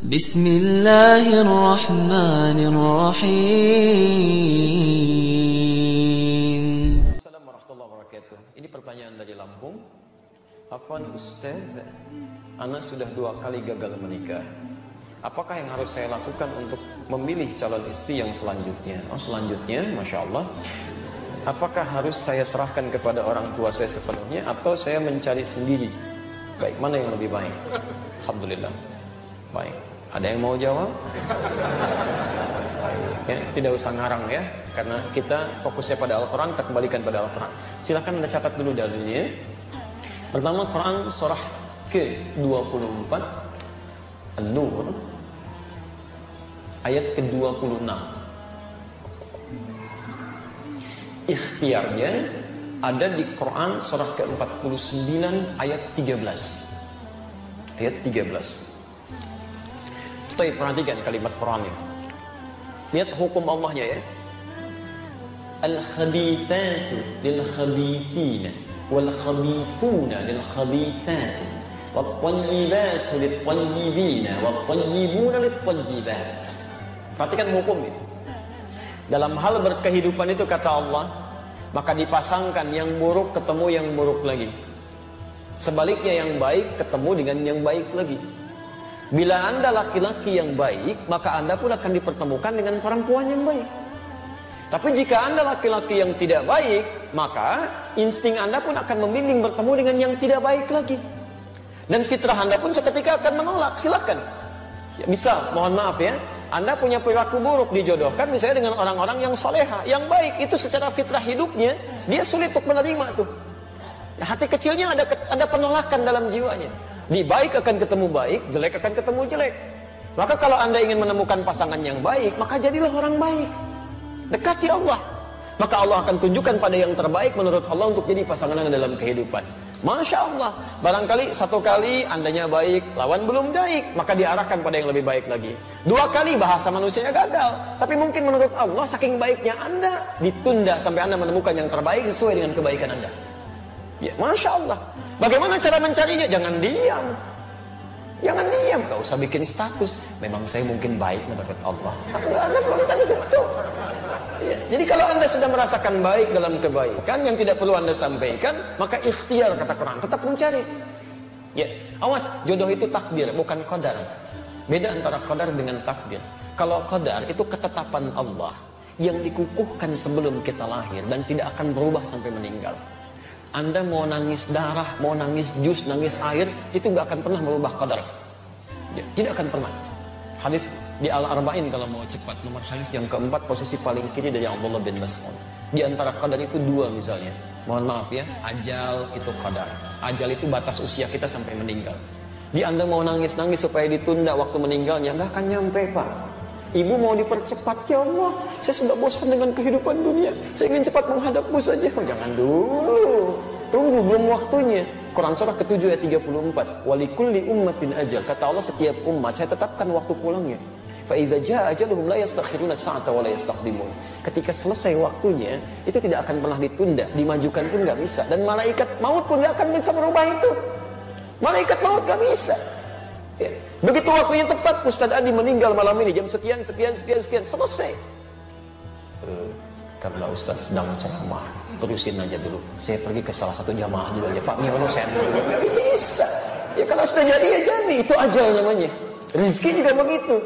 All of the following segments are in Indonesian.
Bismillahirrahmanirrahim. Assalamualaikum warahmatullahi wabarakatuh. Ini pertanyaan dari Lampung. Afwan Ustaz, Ana sudah 2 kali gagal menikah. Apakah yang harus saya lakukan untuk memilih calon istri yang selanjutnya? Oh, selanjutnya, Masya Allah. Apakah harus saya serahkan kepada orang tua saya sepenuhnya atau saya mencari sendiri? Baik, mana yang lebih baik? Alhamdulillah. Baik. Ada yang mau jawab? Baik. Ya, tidak usah ngarang ya, karena kita fokusnya pada Al-Quran, kita kembalikan pada Al-Quran. Silakan Anda catat dulu dalilnya. Pertama, Quran surah ke-24 An-Nur ayat ke-26. Ikhtiarnya ada di Quran surah ke-49 ayat 13. Ayat 13. Baik, perhatikan kalimat Quran ini. Lihat hukum Allahnya ya. Al-khabithatu lil-khabithina wal-khabithuna lil-khabithati wat-tayyibatu lit-tayyibina wat-tayyibuna lit-tayyibat. Perhatikan hukum ini. Dalam hal berkehidupan itu kata Allah, maka dipasangkan yang buruk ketemu yang buruk lagi. Sebaliknya yang baik ketemu dengan yang baik lagi. Bila Anda laki-laki yang baik, maka Anda pun akan dipertemukan dengan perempuan yang baik. Tapi jika Anda laki-laki yang tidak baik, maka insting Anda pun akan membimbing bertemu dengan yang tidak baik lagi. Dan fitrah Anda pun seketika akan menolak. Silakan. Ya, misal, mohon maaf ya, Anda punya perilaku buruk dijodohkan misalnya dengan orang-orang yang soleha, yang baik. Itu secara fitrah hidupnya, dia sulit untuk menerima tuh. Nah, hati kecilnya ada penolakan dalam jiwanya. Di baik akan ketemu baik, jelek akan ketemu jelek. Maka kalau Anda ingin menemukan pasangan yang baik, maka jadilah orang baik. Dekati Allah. Maka Allah akan tunjukkan pada yang terbaik menurut Allah untuk jadi pasangan Anda dalam kehidupan. Masya Allah. Barangkali 1 kali Andanya baik, lawan belum baik, maka diarahkan pada yang lebih baik lagi. 2 kali bahasa manusianya gagal. Tapi mungkin menurut Allah saking baiknya Anda, ditunda sampai Anda menemukan yang terbaik sesuai dengan kebaikan Anda. Ya, Masya Allah. Bagaimana cara mencarinya? Jangan diam. Jangan diam. Gak usah bikin status. Memang saya mungkin baik menurut Allah. Enggak ada, belum tentu. Ya, jadi kalau Anda sudah merasakan baik dalam kebaikan yang tidak perlu Anda sampaikan, maka ikhtiar kata Quran. Tetap mencari. Ya, awas, jodoh itu takdir, bukan qadar. Beda antara qadar dengan takdir. Kalau qadar itu ketetapan Allah yang dikukuhkan sebelum kita lahir dan tidak akan berubah sampai meninggal. Anda mau nangis darah, mau nangis jus, nangis air, itu nggak akan pernah merubah qadar. Ya, tidak akan pernah. Hadis di Al-Arba'in kalau mau cepat, nomor hadis yang keempat, posisi paling kiri dari Abdullah bin Mas'ud. Di antara qadar itu 2 misalnya. Mohon maaf ya, ajal itu qadar. Ajal itu batas usia kita sampai meninggal. Di Anda mau nangis-nangis supaya ditunda waktu meninggalnya, nggak akan nyampe Pak. Ibu mau dipercepat, ya Allah, saya sudah bosan dengan kehidupan dunia, saya ingin cepat menghadapmu saja. Oh, jangan dulu, tunggu, belum waktunya. Quran surah ke-7 ayat 34. Walikulli ummatin ajal. Kata Allah, setiap umat saya tetapkan waktu pulangnya. Fa idza jaa ajaluhum la yastakhiruna sa'ata wa la yastaqdimun. Ketika selesai waktunya, itu tidak akan pernah ditunda, dimajukan pun nggak bisa, dan malaikat maut pun nggak akan bisa merubah itu. Malaikat maut nggak bisa. Ya. Begitu waktunya tepat, Ustaz Adi meninggal malam ini jam sekian, selesai. Karena Ustaz sedang ceramah, terusin aja dulu. Saya pergi ke salah satu jamaah dulu aja, Pak Miono saya nggak bisa. Ya kalau sudah jadi ya jadi, itu ajal namanya. Rizki juga begitu.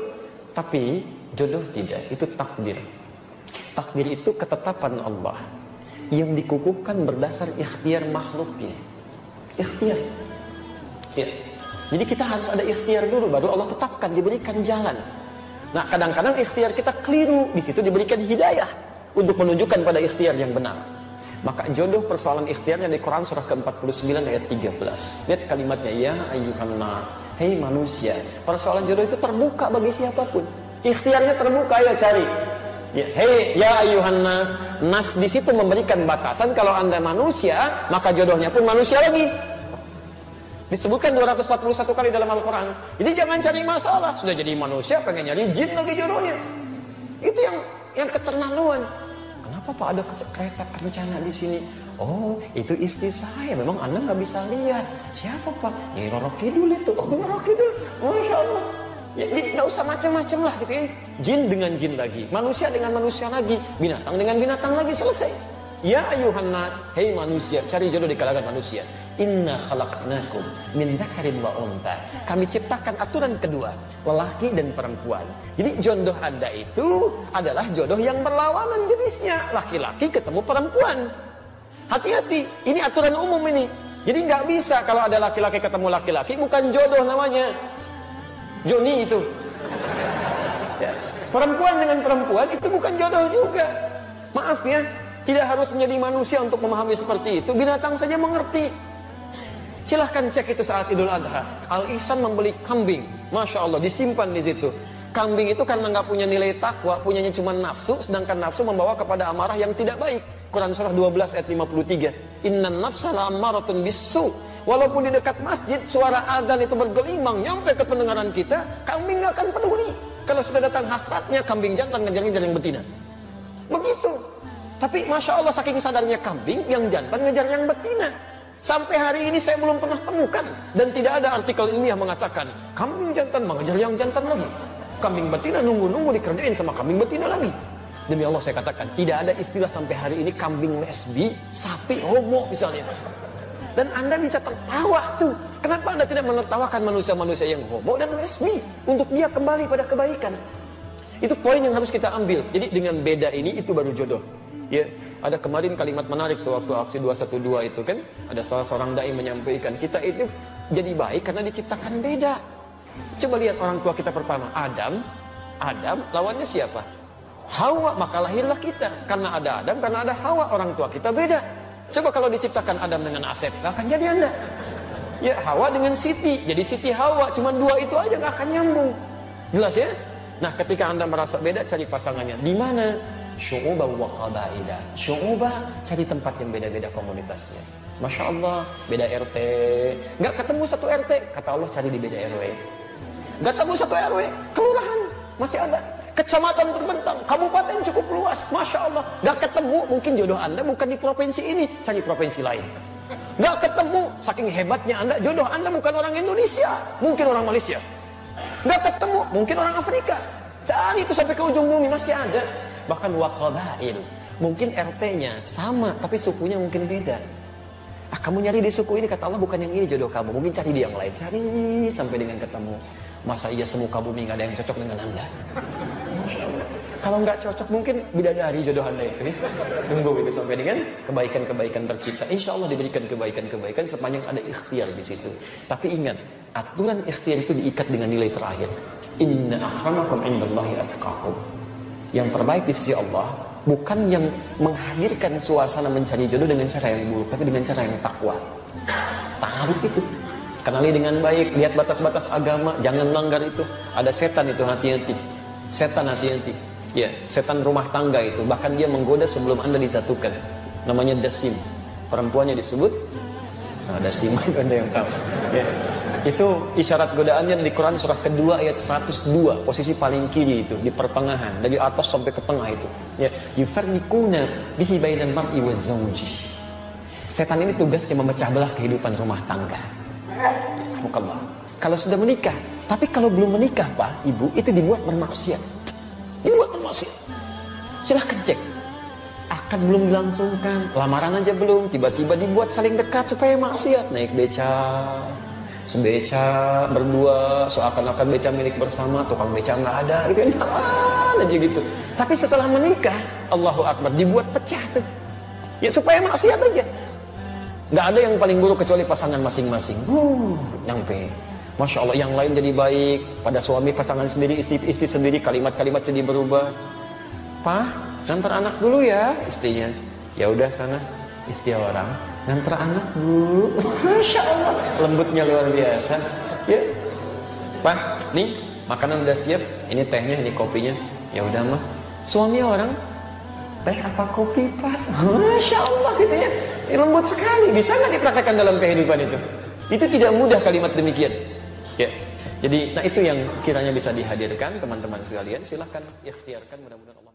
Tapi jodoh tidak, itu takdir. Takdir itu ketetapan Allah yang dikukuhkan berdasar ikhtiar makhluknya. Ikhtiar. Ya. Jadi kita harus ada ikhtiar dulu, baru Allah tetapkan, diberikan jalan. Nah, kadang-kadang ikhtiar kita keliru, di situ diberikan hidayah untuk menunjukkan pada ikhtiar yang benar. Maka jodoh persoalan ikhtiarnya di Quran surah ke-49 ayat 13. Lihat kalimatnya, ya ayyuhan nas, hei manusia. Persoalan jodoh itu terbuka bagi siapapun. Ikhtiarnya terbuka, ayo cari. Ya, hei ya ayyuhan nas. Nas di situ memberikan batasan, kalau Anda manusia, maka jodohnya pun manusia lagi. Disebutkan 241 kali dalam Al-Quran. Jadi jangan cari masalah. Sudah jadi manusia, pengen nyari jin lagi jodohnya. Itu yang keterlaluan. Kenapa Pak ada kereta kencana di sini? Oh, itu istri saya. Memang Anda nggak bisa lihat. Siapa Pak? Nyai Roro Kidul itu. Oh, Roro Kidul. Masya Allah. Ya, jadi nggak usah macam-macam lah gitu ya. Jin dengan jin lagi, manusia dengan manusia lagi, binatang dengan binatang lagi, selesai. Ya ayuhan nas, hei manusia, cari jodoh di kalangan manusia. Inna khalaqnakum min dzakarin wa untha. Kami ciptakan aturan kedua, lelaki dan perempuan. Jadi jodoh Anda itu adalah jodoh yang berlawanan jenisnya, laki-laki ketemu perempuan. Hati-hati, ini aturan umum ini. Jadi nggak bisa kalau ada laki-laki ketemu laki-laki, bukan jodoh namanya. Joni itu. Ya. Perempuan dengan perempuan itu bukan jodoh juga. Maaf ya, tidak harus menjadi manusia untuk memahami seperti itu. Binatang saja mengerti. Silahkan cek itu saat Idul Adha. Al-Ihsan membeli kambing, masya Allah, disimpan di situ. Kambing itu karena nggak punya nilai takwa, punyanya cuma nafsu, sedangkan nafsu membawa kepada amarah yang tidak baik. Quran surah 12 ayat 53. Innan nafsa la'ammaratun bisu. Walaupun di dekat masjid suara azan itu bergelimang nyampe ke pendengaran kita, kambing nggak akan peduli. Kalau sudah datang hasratnya, kambing jantan ngejar-ngejar yang betina. Begitu. Tapi masya Allah saking sadarnya kambing, yang jantan ngejar yang betina. Sampai hari ini saya belum pernah temukan dan tidak ada artikel ilmiah mengatakan kambing jantan mengejar yang jantan lagi. Kambing betina nunggu-nunggu dikerjain sama kambing betina lagi. Demi Allah saya katakan, tidak ada istilah sampai hari ini kambing lesbi, sapi homo misalnya. Dan Anda bisa tertawa tuh. Kenapa Anda tidak menertawakan manusia-manusia yang homo dan lesbi untuk dia kembali pada kebaikan? Itu poin yang harus kita ambil. Jadi dengan beda ini itu baru jodoh. Ya, ada kemarin kalimat menarik tuh waktu aksi 212 itu kan, ada salah seorang dai menyampaikan, kita itu jadi baik karena diciptakan beda. Coba lihat orang tua kita pertama, Adam lawannya siapa? Hawa, maka lahirlah kita. Karena ada Adam, karena ada Hawa, orang tua kita beda. Coba kalau diciptakan Adam dengan Asep, gak akan jadi Anda. Ya, Hawa dengan Siti, jadi Siti Hawa, cuma dua itu aja gak akan nyambung. Jelas ya? Nah, ketika Anda merasa beda, cari pasangannya. Di mana? Syu'ubah wa qabaila. Syu'ubah, cari tempat yang beda-beda komunitasnya. Masya Allah, beda RT. Gak ketemu satu RT, kata Allah cari di beda RW. Gak ketemu satu RW, kelurahan, masih ada. Kecamatan terbentang, kabupaten cukup luas, masya Allah. Gak ketemu, mungkin jodoh Anda bukan di provinsi ini, cari provinsi lain. Gak ketemu, saking hebatnya Anda, jodoh Anda bukan orang Indonesia, mungkin orang Malaysia. Gak ketemu, mungkin orang Afrika. Cari itu sampai ke ujung bumi, masih ada. Bahkan waqabail, mungkin RT-nya sama, tapi sukunya mungkin beda. Kamu nyari di suku ini, kata Allah bukan yang ini jodoh kamu, mungkin cari di yang lain. Cari sampai dengan ketemu. Masa iya semuka bumi gak ada yang cocok dengan Anda? Kalau nggak cocok mungkin bidadari jodoh Anda itu ya. Tunggu itu sampai dengan kebaikan-kebaikan tercipta. Insya Allah diberikan kebaikan-kebaikan sepanjang ada ikhtiar di situ. Tapi ingat, aturan ikhtiar itu diikat dengan nilai terakhir. Inna akramakum indallahi atqakum. Yang terbaik di sisi Allah bukan yang menghadirkan suasana mencari jodoh dengan cara yang buruk, tapi dengan cara yang takwa. Ta'aruf itu. Kenali dengan baik, lihat batas-batas agama, jangan langgar itu. Ada setan itu, hati-hati. Setan hati-hati. Ya, setan rumah tangga itu, bahkan dia menggoda sebelum Anda disatukan. Namanya dasim. Perempuannya disebut dasim, itu Anda yang tahu. Ya. Itu isyarat godaannya di Quran surah kedua ayat 102, posisi paling kiri itu, di pertengahan, dari atas sampai ke tengah itu. Ya, yufarriquna bihi bainal mar'i waz zawji. Setan ini tugasnya memecah belah kehidupan rumah tangga. Kalau sudah menikah, tapi kalau belum menikah Pak, Ibu, itu dibuat bermaksiat. Dibuat bermaksiat. Silahkan cek. Akad belum dilangsungkan, lamaran aja belum, tiba-tiba dibuat saling dekat supaya maksiat. Naik beca, sebeca, berdua, seakan-akan beca milik bersama, tukang beca nggak ada, gitu aja gitu. Tapi setelah menikah, Allahu Akbar, dibuat pecah tuh. Ya supaya maksiat aja. Nggak ada yang paling buruk kecuali pasangan masing-masing. Nyampe. Masya Allah, yang lain jadi baik. Pada suami, pasangan sendiri, istri sendiri, kalimat-kalimat jadi berubah. Pak, ngantar anak dulu ya, istrinya. Ya udah sana, istri orang. Ngantar anak dulu. Masya Allah, lembutnya luar biasa. Ya, Pak, nih makanan udah siap. Ini tehnya, ini kopinya. Ya udah mah. Suami orang, teh apa kopi Pak? Masya Allah gitu ya. Lembut sekali. Bisa nggak dipraktekkan dalam kehidupan itu? Itu tidak mudah kalimat demikian. Ya. Jadi, nah itu yang kiranya bisa dihadirkan teman-teman sekalian. Silahkan ikhtiarkan, mudah-mudahan Allah